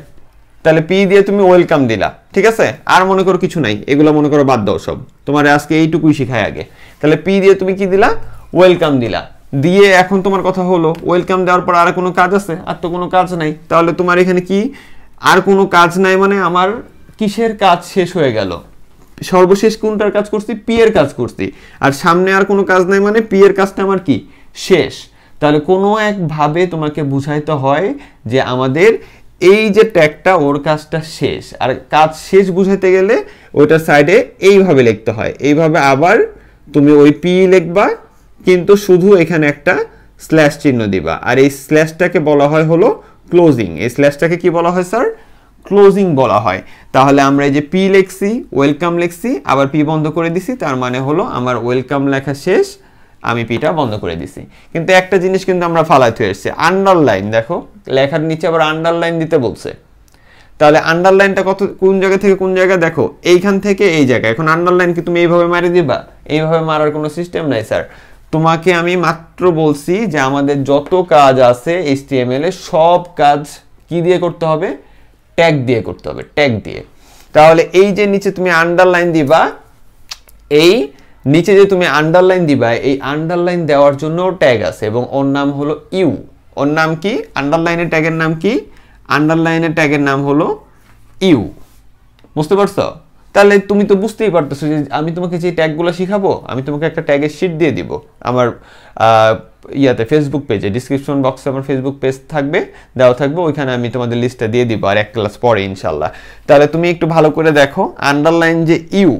তাহলে পি দিয়ে তুমি ওয়েলকাম দিলা, ঠিক আছে। আর মনে করো কিছু নাই, এগুলো মনে করো বাদ দাও সব, তোমার আজকে এইটুকুই শিখাই আগে। তাহলে পি দিয়ে তুমি কি দিলা, ওয়েলকাম দিলা। দিয়ে এখন তোমার কথা হলো ওয়েলকাম দেওয়ার পর আর কোনো কাজ আছে, আর তো কোনো কাজ নাই। তাহলে তোমার এখানে কি, আর কোনো কাজ নাই, মানে আমার কিসের কাজ শেষ হয়ে গেল, সর্বশেষ কোনটার কাজ করছি, পি এর কাজ করছি। আর সামনে আর কোনো কাজ নাই, মানে পি এর কাজটা আমার কি শেষ। তাহলে কোনো একভাবে তোমাকে বুঝাইতে হয় যে আমাদের এই যে ট্যাগটা, ওর কাজটা শেষ। আর কাজ শেষ বুঝাইতে গেলে ওইটার সাইডে এইভাবে লিখতে হয়, এইভাবে আবার তুমি ওই পি লিখবা, কিন্তু শুধু এখানে একটা স্ল্যাশ চিহ্ন দিবা। আর এই স্ল্যাশটাকে বলা হয় হলো ক্লোজিং। এই স্ল্যাশটাকে কি বলা হয় স্যার, ক্লোজিং বলা হয়। তাহলে আমরা এই যে পি লিখছি, ওয়েলকাম লিখছি, আবার পি বন্ধ করে দিছি, তার মানে হলো আমার ওয়েলকাম লেখা শেষ, আমি পিটা বন্ধ করে দিছি। কিন্তু একটা জিনিস কিন্তু আমরা ফালাইতে হয়েছে, আন্ডারলাইন। দেখো লেখার নিচে আবার আন্ডারলাইন দিতে বলছে। তাহলে আন্ডারলাইনটা কোন জায়গা থেকে কোন জায়গা, দেখো এইখান থেকে এই জায়গা। এখন আন্ডারলাইন কি তুমি এইভাবে মারি দিবা, এইভাবে মারার কোনো সিস্টেম নাই স্যার। তোমাকে আমি মাত্র বলছি যে আমাদের যত কাজ আছে HTML এ সব কাজ কি দিয়ে করতে হবে, ট্যাগ দিয়ে করতে হবে, ট্যাগ দিয়ে। তাহলে এই যে নিচে তুমি আন্ডারলাইন দিবা, এই নিচে যে তুমি আন্ডারলাইন দিবা, এই আন্ডারলাইন দেওয়ার জন্য ট্যাগ আছে, এবং ওর নাম হলো ইউ। ওর নাম কি, আন্ডারলাইনের ট্যাগের নাম কি, আন্ডারলাইনের ট্যাগের নাম হলো ইউ। বুঝতে পারছো? তাহলে তুমি তো বুঝতেই পারতেছো যে আমি তোমাকে যে ট্যাগগুলো শিখাবো, আমি তোমাকে একটা ট্যাগের শিট দিয়ে দিব আমার ইয়াতে ফেসবুক পেজে, ডিসক্রিপশন বক্সে আমার ফেসবুক পেজ থাকবে, দেওয়া থাকবে, ওইখানে আমি তোমাদের লিস্টটা দিয়ে দিব আর এক ক্লাস পরে ইনশাল্লাহ। তাহলে তুমি একটু ভালো করে দেখো, আন্ডারলাইন যে ইউ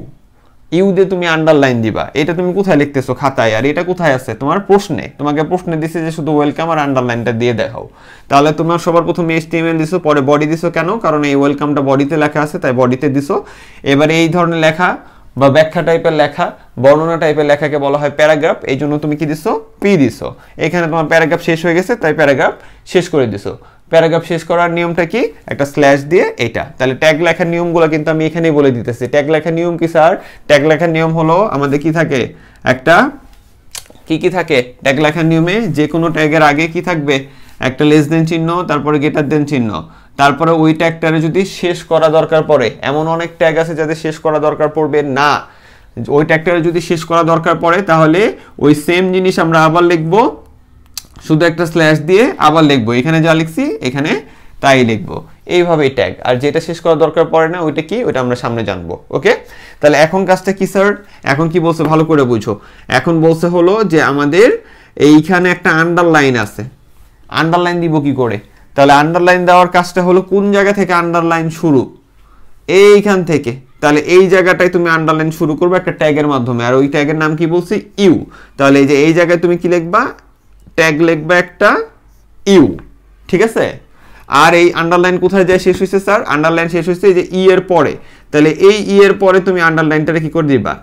দিয়ে তুমি আন্ডারলাইন দিবা, এটা তুমি কোথায় লিখতেছো খাতায়, আর এটা কোথায় আছে তোমার প্রশ্নে, তোমাকে প্রশ্নে দিছে যে শুধু ওয়েলকাম আর আন্ডারলাইনটা দিয়ে দেখাও। তাহলে তোমার সবার প্রথমে HTML দিছো, পরে বডি দিছো, কেন, কারণ এই ওয়েলকামটা বডিতে লেখা আছে তাই বডিতে দিছো। এবারে এই ধরনের লেখা বা ব্যাখ্যা টাইপের লেখা, বর্ণনা টাইপের লেখাকে বলা হয় প্যারাগ্রাফ। এই জন্য তুমি কি দিছো, পি দিছো। এখানে তোমার প্যারাগ্রাফ শেষ হয়ে গেছে তাই প্যারাগ্রাফ শেষ করে দিছো। প্যারাগ্রাফ শেষ করার নিয়মটা কি, একটা স্ল্যাশ দিয়ে এটা। তাহলে ট্যাগ লেখার নিয়মগুলো কিন্তু আমি এখানেই বলে দিতেছি। ট্যাগ লেখার নিয়ম কি স্যার, ট্যাগ লেখার নিয়ম হলো আমাদের কি থাকে, একটা কি থাকে ট্যাগ লেখার নিয়মে, যে কোনো ট্যাগের আগে কি থাকবে, একটা লেস দেন চিহ্ন, তারপরে গ্রেটার দেন চিহ্ন, তারপরে ওই ট্যাগটারে যদি শেষ করা দরকার পড়ে, এমন অনেক ট্যাগ আছে যাদের শেষ করা দরকার পড়বে না, ওই ট্যাগটারে যদি শেষ করা দরকার পড়ে তাহলে ওই সেম জিনিস আমরা আবার লিখবো, শুধু একটা স্ল্যাশ দিয়ে আবার লিখবো, এখানে যা লিখছি এখানে তাই লিখবো, এইভাবেই ট্যাগ। আর যেটা শেষ করা দরকার পড়ে না ওইটা কি, ওইটা আমরা সামনে জানবো। ওকে, তাহলে এখন কাজটা কি স্যার, এখন কি বলছে ভালো করে বুঝো। এখন বলছে হলো যে আমাদের এইখানে একটা আন্ডারলাইন আছে, আন্ডারলাইন দিব কি করে, তাহলে আন্ডারলাইন দেওয়ার কাজটা হলো কোন জায়গা থেকে আন্ডারলাইন শুরু, এইখান থেকে। তাহলে এই জায়গাটায় তুমি আন্ডারলাইন শুরু করবে একটা ট্যাগের মাধ্যমে, আর ওই ট্যাগের নাম কি বলছি, ইউ। তাহলে এই যে এই জায়গায় তুমি কি লিখবা, ট্যাগ লিখবা একটা ইউ, ঠিক আছে। আর এই আন্ডারলাইন কোথায় যায় শেষ হয়েছে স্যার, আন্ডারলাইন শেষ হয়েছে এই যে ই এর পরে। তাহলে এই ই এর পরে তুমি আন্ডারলাইনটা কি করে দিবা,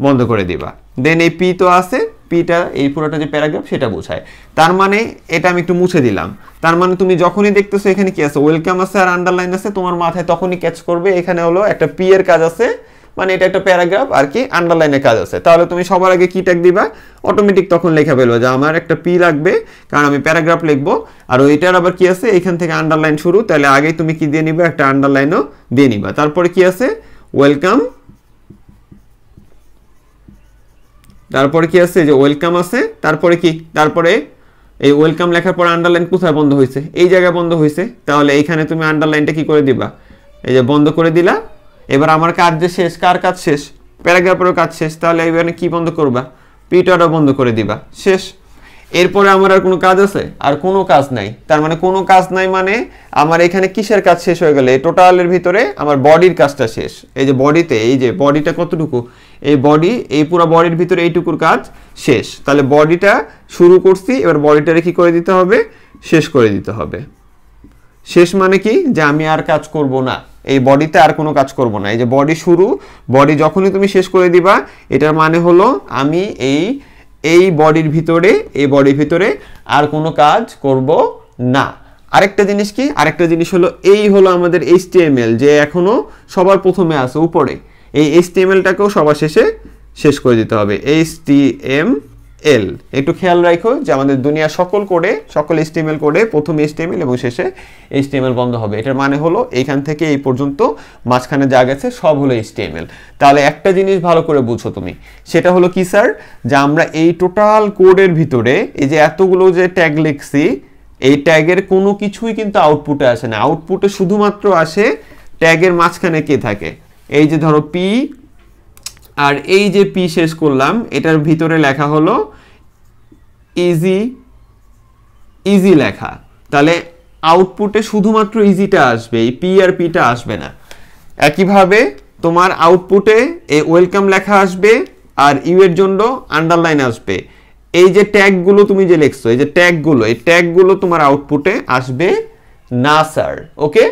বন্ধ করে দিবা। দেন এই পি তো আছে, পিটা এই পুরোটা যে প্যারাগ্রাফ সেটা বোঝায়। তার মানে এটা আমি একটু মুছে দিলাম। তার মানে তুমি যখনই দেখতেছো এখানে কি আছে, ওয়েলকাম আছে আর আন্ডারলাইন আছে, তোমার মাথায় তখনই ক্যাচ করবে এখানে হলো একটা পি এর কাজ আছে, মানে এটা একটা প্যারাগ্রাফ আর কি আন্ডারলাইনের কাজ আছে। তাহলে তুমি সবার আগে কি ট্যাগ দিবা, অটোমেটিক তখন লেখা ফেলবে যে আমার একটা পি লাগবে কারণ আমি প্যারাগ্রাফ লিখবো, আর ওইটার আবার কি আছে এখান থেকে আন্ডারলাইন শুরু, তাহলে আগেই তুমি কি দিয়ে নিবা, একটা আন্ডারলাইনও দিয়ে নিবা। তারপরে কি আছে ওয়েলকাম, তারপরে কি আছে যে ওয়েলকাম আছে, তারপরে কি, তারপরে এই ওয়েলকাম লেখার পর আন্ডারলাইন কোথায় বন্ধ হয়েছে, এই জায়গায় বন্ধ হয়েছে, তাহলে এইখানে তুমি আন্ডারলাইনটা কি করে দিবা, এই যে বন্ধ করে দিলা। এবার আমার কাজ যে শেষ, কার কাজ শেষ, প্যারাগ্রাফেরও কাজ শেষ, তাহলে এখানে কি বন্ধ করবা, পিটারও বন্ধ করে দিবা, শেষ। এরপরে আমার আর কোনো কাজ আছে, আর কোনো কাজ নাই, তার মানে কোনো কাজ নাই মানে আমার এখানে কিসের কাজ শেষ হয়ে গেল, এই টোটালের ভিতরে আমার বডির কাজটা শেষ। এই যে বডিতে, এই যে বডিটা কতটুকু, এই বডি, এই পুরো বডির ভিতরে এইটুকুর কাজ শেষ। তাহলে বডিটা শুরু করছি, এবার বডিটারে কি করে দিতে হবে, শেষ করে দিতে হবে। শেষ মানে কি, যে আমি আর কাজ করব না, এই বডিতে আর কোনো কাজ করব না। এই যে বডি শুরু, বডি যখনই তুমি শেষ করে দিবা, এটার মানে হলো আমি এই বডির ভিতরে, এই বডির ভিতরে আর কোনো কাজ করব না। আরেকটা জিনিস কি, আরেকটা জিনিস হলো এই হলো আমাদের HTML, যে এখনো সবার প্রথমে আছে উপরে, এই HTML-টাকেও সবার শেষে শেষ করে দিতে হবে। HTML একটু খেয়াল রাখো যে আমাদের দুনিয়া সকল কোডে, সকল HTML কোডে প্রথমে HTML এবং শেষে HTML বন্ধ হবে। এটার মানে হলো এইখান থেকে এই পর্যন্ত মাঝখানে যা গেছে সব হলো HTML। তাহলে একটা জিনিস ভালো করে বুঝো তুমি, সেটা হলো কি স্যার, যে আমরা এই টোটাল কোডের ভিতরে এই যে এতগুলো যে ট্যাগ লিখছি, এই ট্যাগের কোনো কিছুই কিন্তু আউটপুটে আসে না। আউটপুটে শুধুমাত্র আসে ট্যাগের মাঝখানে কে থাকে, এই যে ধরো পি, আর এই যে পি শেষ করলাম, এটার ভিতরে লেখা হলো ইজি লেখা। তাহলে আউটপুটে শুধুমাত্র ইজিটা আসবে, এই পি আর পিটা আসবে না। একইভাবে তোমার আউটপুটে এই ওয়েলকাম লেখা আসবে, আর ইউ এর জন্য আন্ডারলাইন আসবে। এই যে ট্যাগগুলো তুমি যে লিখছো, এই যে ট্যাগগুলো, এই ট্যাগগুলো তোমার আউটপুটে আসবে না স্যার। ওকে,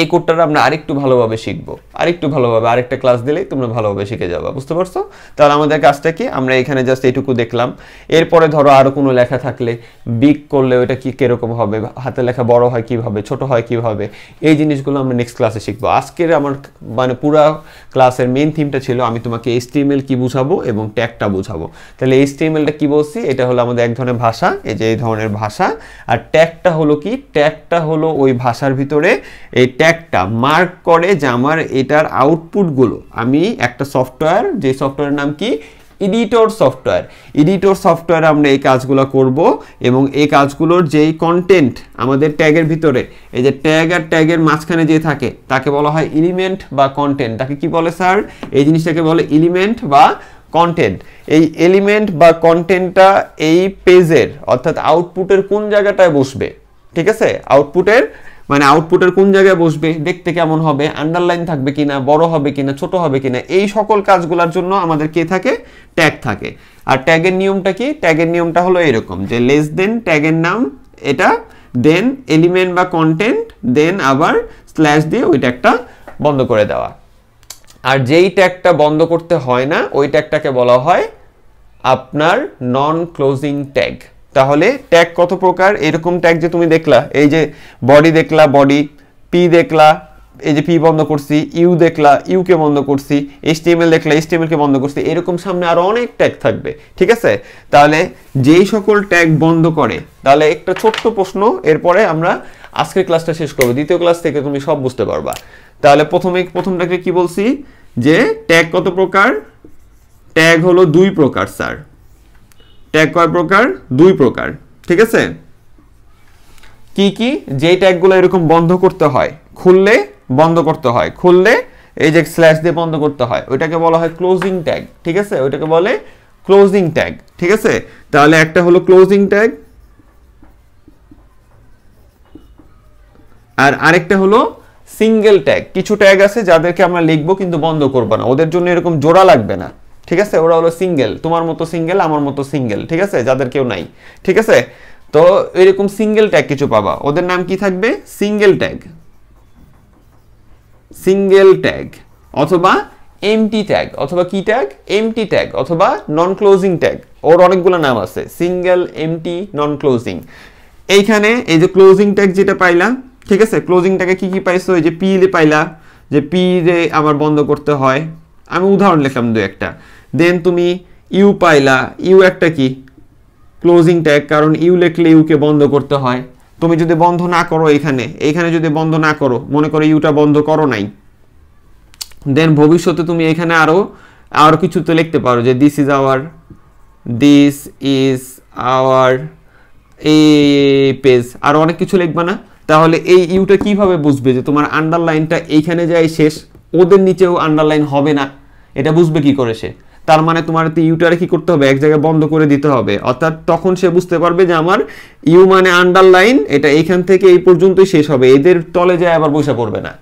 এই কোডটা আমরা আরেকটু ভালোভাবে শিখবো, আরেকটু ভালোভাবে আরেকটা ক্লাস দিলেই তোমরা ভালোভাবে শিখে যাবে, বুঝতে পারছো? তাহলে আমাদের কাজটা কি, আমরা এখানে জাস্ট এইটুকু দেখলাম। এরপরে ধরো আরো কোনো লেখা থাকলে বিগ করলে ওটা কি কিরকম হবে, হাতে লেখা বড় হয় কিভাবে, ছোট হয় কিভাবে, এই জিনিসগুলো আমরা নেক্সট ক্লাসে শিখবো। আজকের আমার মানে পুরা ক্লাসের মেইন থিমটা ছিল আমি তোমাকে HTML কি বুঝাবো এবং ট্যাগটা বুঝাবো। তাহলে HTML-টা কি বলছি, এটা হলো আমাদের এক ধরনের ভাষা, এই যে এই ধরনের ভাষা। আর ট্যাগটা হলো কি, ট্যাগটা হলো ওই ভাষার ভিতরে এই ট্যাগটা মার্ক করে যে আমার এটার আউটপুটগুলো, আমি একটা সফটওয়্যার, যে সফটওয়্যারের নাম কি, এডিটর সফটওয়্যার। এডিটর সফটওয়্যারে আমরা এই কাজগুলো করব, এবং এই কাজগুলোর যেই কন্টেন্ট আমাদের ট্যাগের ভিতরে, এই যে ট্যাগ আর ট্যাগের মাঝখানে যে থাকে তাকে বলা হয় এলিমেন্ট বা কন্টেন্ট। তাকে কি বলে স্যার, এই জিনিসটাকে বলে এলিমেন্ট বা কন্টেন্ট। এই এলিমেন্ট বা কন্টেন্টটা এই পেজের অর্থাৎ আউটপুটের কোন জায়গাটায় বসবে, ঠিক আছে, আউটপুটের মানে আউটপুটের কোন জায়গায় বসবে, দেখতে কেমন হবে, আন্ডারলাইন থাকবে কিনা, বড় হবে কিনা, ছোট হবে কিনা, এই সকল কাজগুলোর জন্য আমাদের কে থাকে, ট্যাগ থাকে। আর ট্যাগের নিয়মটা কি, ট্যাগের নিয়মটা হলো এরকম যে লেস দেন ট্যাগের নাম এটা, দেন এলিমেন্ট বা কন্টেন্ট, দেন আবার স্ল্যাশ দিয়ে ওই ট্যাগটা বন্ধ করে দেওয়া। আর যেই ট্যাগটা বন্ধ করতে হয় না ওই ট্যাগটাকে বলা হয় আপনার নন ক্লোজিং ট্যাগ। তাহলে ট্যাগ কত প্রকার, এরকম ট্যাগ যে তুমি দেখলা, এই যে বডি দেখলা, বডি, পি দেখলা, এই যে পি বন্ধ করছি, ইউ দেখলা, ইউ কে বন্ধ করছি, HTML দেখলা, HTML কে বন্ধ করছি, এরকম সামনে আরো অনেক ট্যাগ থাকবে, ঠিক আছে। তাহলে যেই সকল ট্যাগ বন্ধ করে, তাহলে একটা ছোট্ট প্রশ্ন, এরপরে আমরা আজকের ক্লাসটা শেষ করবো, দ্বিতীয় ক্লাস থেকে তুমি সব বুঝতে পারবা। তাহলে প্রথমটাকে কি বলছি, যে ট্যাগ কত প্রকার, ট্যাগ হলো দুই প্রকার স্যার। ট্যাগ কয় প্রকার, দুই প্রকার, ঠিক আছে। কি কি, যেই ট্যাগগুলো এরকম বন্ধ করতে হয়, খুললে বন্ধ করতে হয়, খুললে এই যে স্ল্যাশ দিয়ে বন্ধ করতে হয়, ওইটাকে বলা হয় ক্লোজিং ট্যাগ, ঠিক আছে, ওইটাকে বলে ক্লোজিং ট্যাগ, ঠিক আছে। তাহলে একটা হলো ক্লোজিং ট্যাগ, আর আরেকটা হলো সিঙ্গেল ট্যাগ। কিছু ট্যাগ আছে যাদেরকে আমরা লিখবো কিন্তু বন্ধ করবো না, ওদের জন্য এরকম জোড়া লাগবে না, ঠিক আছে, ওরা হলো সিঙ্গেল, তোমার মতো সিঙ্গেল, আমার মতো সিঙ্গেল, ঠিক আছে, যাদের কেউ নাই, ঠিক আছে। তো এরকম সিঙ্গেল ট্যাগ কিছু পাবা, ওদের নাম কি থাকবে, সিঙ্গেল ট্যাগ, সিঙ্গেল ট্যাগ, অথবা এমটি ট্যাগ, অথবা কি ট্যাগ, এমটি ট্যাগ, অথবা নন ক্লোজিং ট্যাগ, ওর অনেকগুলো নাম আছে, সিঙ্গেল, এমটি, নন ক্লোজিং। এইখানে এই যে ক্লোজিং ট্যাগ যেটা পাইলা, ঠিক আছে, ক্লোজিং ট্যাগে কি কি পাইছো, এই যে পি পাইলা, যে পি রে আমার বন্ধ করতে হয়, আমি উদাহরণ লিখলাম দু একটা। দেন তুমি ইউ পাইলা, ইউ একটা কি ক্লোজিং ট্যাগ, কারণ ইউ লিখলে ইউকে বন্ধ করতে হয়। তুমি যদি বন্ধ না করো এইখানে যদি বন্ধ না করো, মনে করো ইউটা বন্ধ করো নাই, দেন ভবিষ্যতে তুমি এখানে আরো কিছু তো লিখতে পারো যে দিস ইজ আওয়ার এই পেজ, আর অনেক কিছু লিখবা না? তাহলে এই ইউটা কিভাবে বুঝবে যে তোমার আন্ডারলাইনটা এইখানে যাই শেষ, ওদের নিচেও আন্ডারলাইন হবে না? এটা বুঝবে কি করে সে? তার মানে তোমার ইউটারে কি করতে হবে, এক জায়গায় বন্ধ করে দিতে হবে। অর্থাৎ তখন সে বুঝতে পারবে যে আমার ইউ মানে আন্ডারলাইন, এটা এইখান থেকে এই পর্যন্তই শেষ হবে, এদের তলে যায় আবার বসে পড়বে না।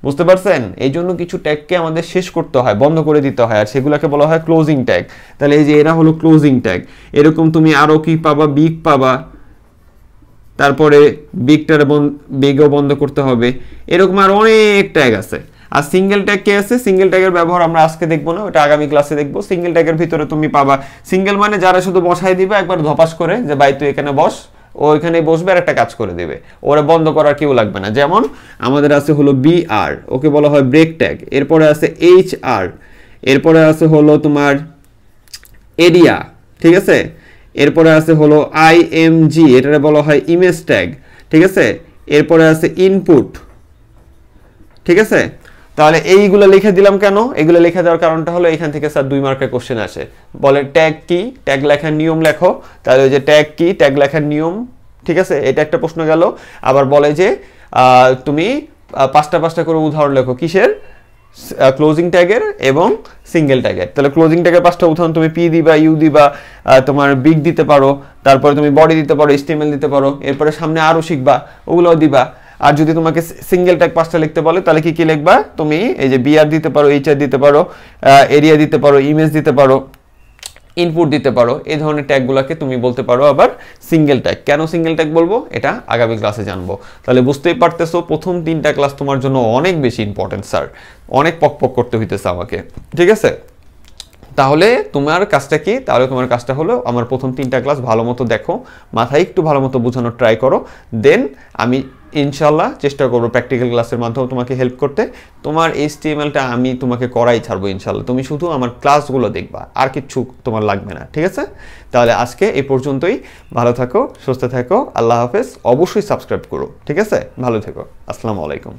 বুঝতে পারছেন? এই জন্য কিছু ট্যাগকে আমাদের শেষ করতে হয়, বন্ধ করে দিতে হয়, আর সেগুলোকে বলা হয় ক্লোজিং ট্যাগ। তাহলে এই যে এরা হলো ক্লোজিং ট্যাগ। এরকম তুমি আরো কি পাবা, বিগ পাবা, তারপরে বিগও বন্ধ করতে হবে। এরকম আর অনেক ট্যাগ আছে। আর সিঙ্গেল ট্যাগ কে আছে? সিঙ্গেল ট্যাগের ব্যবহার আমরা আজকে দেখবো না, ওটা আগামী ক্লাসে দেখবো। সিঙ্গেল ট্যাগের ভিতরে তুমি পাবা, সিঙ্গেল মানে যারা শুধু বসাই দিবে একবার ধপাস করে, যে ভাই তুই এখানে বস, ও এখানে বসবে আর একটা কাজ করে দিবে, ওরা বন্ধ করার কেউ লাগবে না। যেমন আমাদের আছে হলো BR, ওকে বলা হয় ব্রেক ট্যাগ। এরপরে আছে HR, এরপরে আছে হলো তোমার এরিয়া, ঠিক আছে? এরপরে আছে হলো IMG, এটারে বলা হয় ইমেজ ট্যাগ, ঠিক আছে? এরপরে আছে ইনপুট, ঠিক আছে? তাহলে এইগুলো লিখে দিলাম কেন? এগুলো লিখে দেওয়ার কারণটা হলো এখান থেকে স্যার 2 মার্কের কোশ্চেন আসে, বলে ট্যাগ কি, ট্যাগ লেখার নিয়ম লেখো। তাহলে ওই যে ট্যাগ কি, ট্যাগ লেখার নিয়ম, ঠিক আছে, এটা একটা প্রশ্ন গেল। আবার বলে যে তুমি 5টা করে উদাহরণ লেখো, কিসের? ক্লোজিং ট্যাগের এবং সিঙ্গেল ট্যাগের। তাহলে ক্লোজিং ট্যাগের 5টা উদাহরণ তুমি পি দিবা, ইউ দিবা, তোমার বিগ দিতে পারো, তারপরে তুমি বডি দিতে পারো, HTML দিতে পারো, এরপরে সামনে আরো শিখবা, ওগুলোও দিবা। আর যদি তোমাকে সিঙ্গেল ট্যাগ 5টা লিখতে বলে তাহলে কি কি লিখবা? তুমি এই যে BR দিতে পারো, HR দিতে পারো, এরিয়া দিতে পারো, ইমেজ দিতে পারো, ইনপুট দিতে পারো। এই ধরনের ট্যাগগুলোকে তুমি বলতে পারো আবার সিঙ্গেল ট্যাগ। কেন সিঙ্গেল ট্যাগ বলবো এটা আগামী ক্লাসে জানবো। তাহলে বুঝতেই পারতেছো প্রথম 3টা ক্লাস তোমার জন্য অনেক বেশি ইম্পর্টেন্ট স্যার, অনেক পক করতে হইতেছে আমাকে, ঠিক আছে? তাহলে তোমার কাজটা কি? তাহলে তোমার কাজটা হলো আমার প্রথম 3টা ক্লাস ভালো মতো দেখো, মাথায় একটু ভালো মতো বোঝানোর ট্রাই করো, দেন আমি ইনশাল্লাহ চেষ্টা করবো প্র্যাকটিক্যাল ক্লাসের মাধ্যমে তোমাকে হেল্প করতে। তোমার HTMLটা আমি তোমাকে করাই ছাড়বো ইনশাল্লাহ, তুমি শুধু আমার ক্লাসগুলো দেখবা, আর কিচ্ছু তোমার লাগবে না, ঠিক আছে? তাহলে আজকে এই পর্যন্তই। ভালো থাকো, সুস্থ থাকো, আল্লাহ হাফেজ। অবশ্যই সাবস্ক্রাইব করো, ঠিক আছে? ভালো থেকো, আসসালামু আলাইকুম।